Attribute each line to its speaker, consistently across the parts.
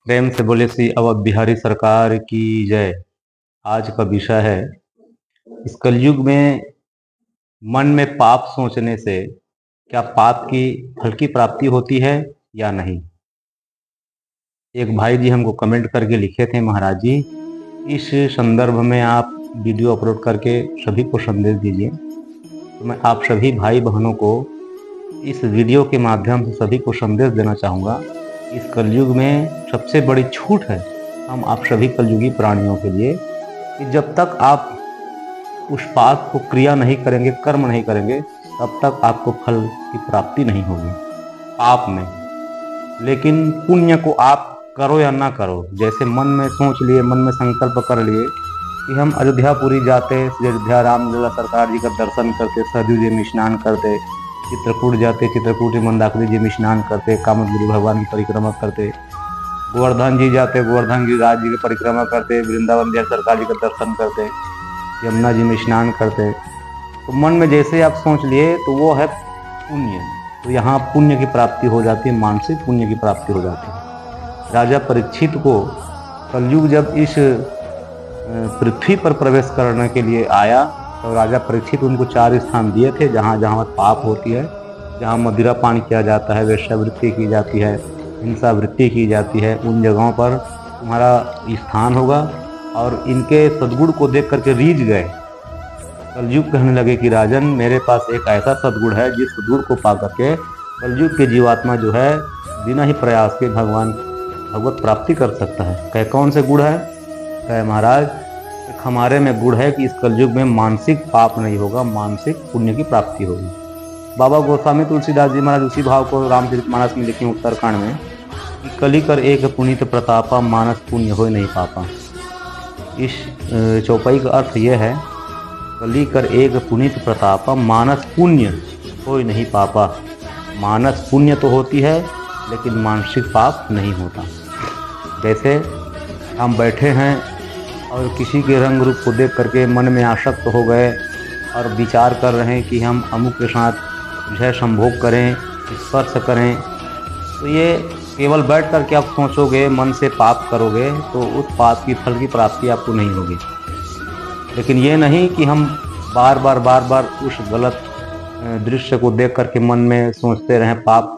Speaker 1: प्रेम से बोले श्री अवध बिहारी सरकार की जय। आज का विषय है, इस कलयुग में मन में पाप सोचने से क्या पाप की फल की प्राप्ति होती है या नहीं। एक भाई जी हमको कमेंट करके लिखे थे, महाराज जी इस संदर्भ में आप वीडियो अपलोड करके सभी को संदेश दीजिए। तो मैं आप सभी भाई बहनों को इस वीडियो के माध्यम से सभी को संदेश देना चाहूँगा। इस कलयुग में सबसे बड़ी छूट है हम आप सभी कलयुगी प्राणियों के लिए कि जब तक आप उस पाप को क्रिया नहीं करेंगे, कर्म नहीं करेंगे, तब तक आपको फल की प्राप्ति नहीं होगी पाप में। लेकिन पुण्य को आप करो या ना करो, जैसे मन में सोच लिए, मन में संकल्प कर लिए कि हम अयोध्यापुरी जाते, अयोध्या रामलला सरकार जी का दर्शन करते, सरयू जी में स्नान करते, चित्रकूट जाते, चित्रकूट मंदाकिनी जी में स्नान करते, कामदगिरि भगवान की परिक्रमा करते, गोवर्धन जी जाते, गोवर्धन गिरिराज जी की परिक्रमा करते, वृंदावन बिहारी सरकार जी का दर्शन करते, यमुना जी में स्नान करते। तो मन में जैसे आप सोच लिए तो वो है पुण्य। तो यहाँ पुण्य की प्राप्ति हो जाती है, मानसिक पुण्य की प्राप्ति हो जाती है। राजा परीक्षित को कलयुग जब इस पृथ्वी पर प्रवेश करने के लिए आया तो राजा परीक्षित उनको 4 स्थान दिए थे जहाँ जहाँ पाप होती है, जहाँ मदिरा पान किया जाता है, वेश्यावृत्ति की जाती है, हिंसा वृत्ति की जाती है, उन जगहों पर तुम्हारा स्थान होगा। और इनके सद्गुण को देख करके रीझ गए। कलयुग कहने लगे कि राजन, मेरे पास एक ऐसा सद्गुण है जिस सद्गुण को पा करके कलयुग के जीवात्मा जो है बिना ही प्रयास के भगवत प्राप्ति कर सकता है। कहे कौन से गुण है? कहे महाराज एक हमारे में गुण है कि इस कलयुग में मानसिक पाप नहीं होगा, मानसिक पुण्य की प्राप्ति होगी। बाबा गोस्वामी तुलसीदास जी महाराज उसी भाव को रामचरितमानस में लिखे उत्तरकांड में कि कली कर एक पुनीत प्रतापा, मानस पुण्य हो नहीं पापा। इस चौपाई का अर्थ यह है, कली कर एक पुनीत प्रतापा, मानस पुण्य हो नहीं पापा। मानस पुण्य तो होती है लेकिन मानसिक पाप नहीं होता। जैसे हम बैठे हैं और किसी के रंग रूप को देख करके मन में आसक्त हो गए और विचार कर रहे हैं कि हम अमुक के साथ विषय संभोग करें, स्पर्श करें, तो ये केवल बैठ करके आप सोचोगे, मन से पाप करोगे तो उस पाप की फल की प्राप्ति आपको नहीं होगी। लेकिन ये नहीं कि हम बार बार उस गलत दृश्य को देख करके मन में सोचते रहें, पाप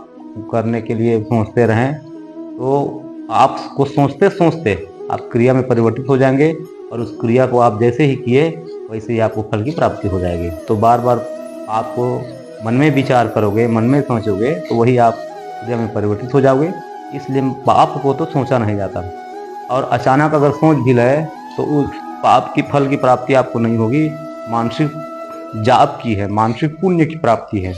Speaker 1: करने के लिए सोचते रहें, तो आपको सोचते सोचते आप क्रिया में परिवर्तित हो जाएंगे और उस क्रिया को आप जैसे ही किए वैसे ही आपको फल की प्राप्ति हो जाएगी। तो बार बार आपको मन में विचार करोगे, मन में सोचोगे तो वही आप क्रिया में परिवर्तित हो जाओगे। इसलिए पाप को तो सोचा नहीं जाता, और अचानक अगर सोच भी लए तो उस पाप की फल की प्राप्ति आपको नहीं होगी, मानसिक जाप की है, मानसिक पुण्य की प्राप्ति है।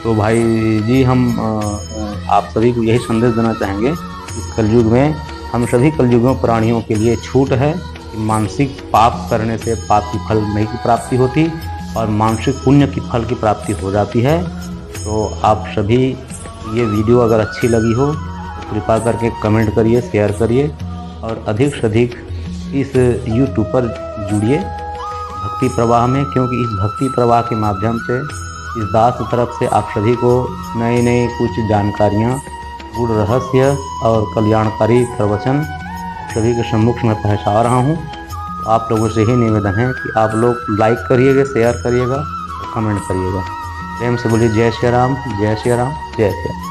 Speaker 1: तो भाई जी हम आप सभी को यही संदेश देना चाहेंगे, इस कलयुग में हम सभी कलयुगों प्राणियों के लिए छूट है कि मानसिक पाप करने से पाप की फल नहीं की प्राप्ति होती और मानसिक पुण्य की फल की प्राप्ति हो जाती है। तो आप सभी ये वीडियो अगर अच्छी लगी हो तो कृपा करके कमेंट करिए, शेयर करिए और अधिक से अधिक इस YouTube पर जुड़िए भक्ति प्रवाह में, क्योंकि इस भक्ति प्रवाह के माध्यम से इस दास की तरफ से आप सभी को नई नई कुछ जानकारियाँ, गुड़ रहस्य और कल्याणकारी प्रवचन सभी के सम्मुख में पहुँचा रहा हूँ। आप लोगों से ही निवेदन है कि आप लोग लाइक करिएगा, शेयर करिएगा और कमेंट करिएगा। प्रेम से बोलिए जय श्री राम, जय श्री राम, जय श्री राम।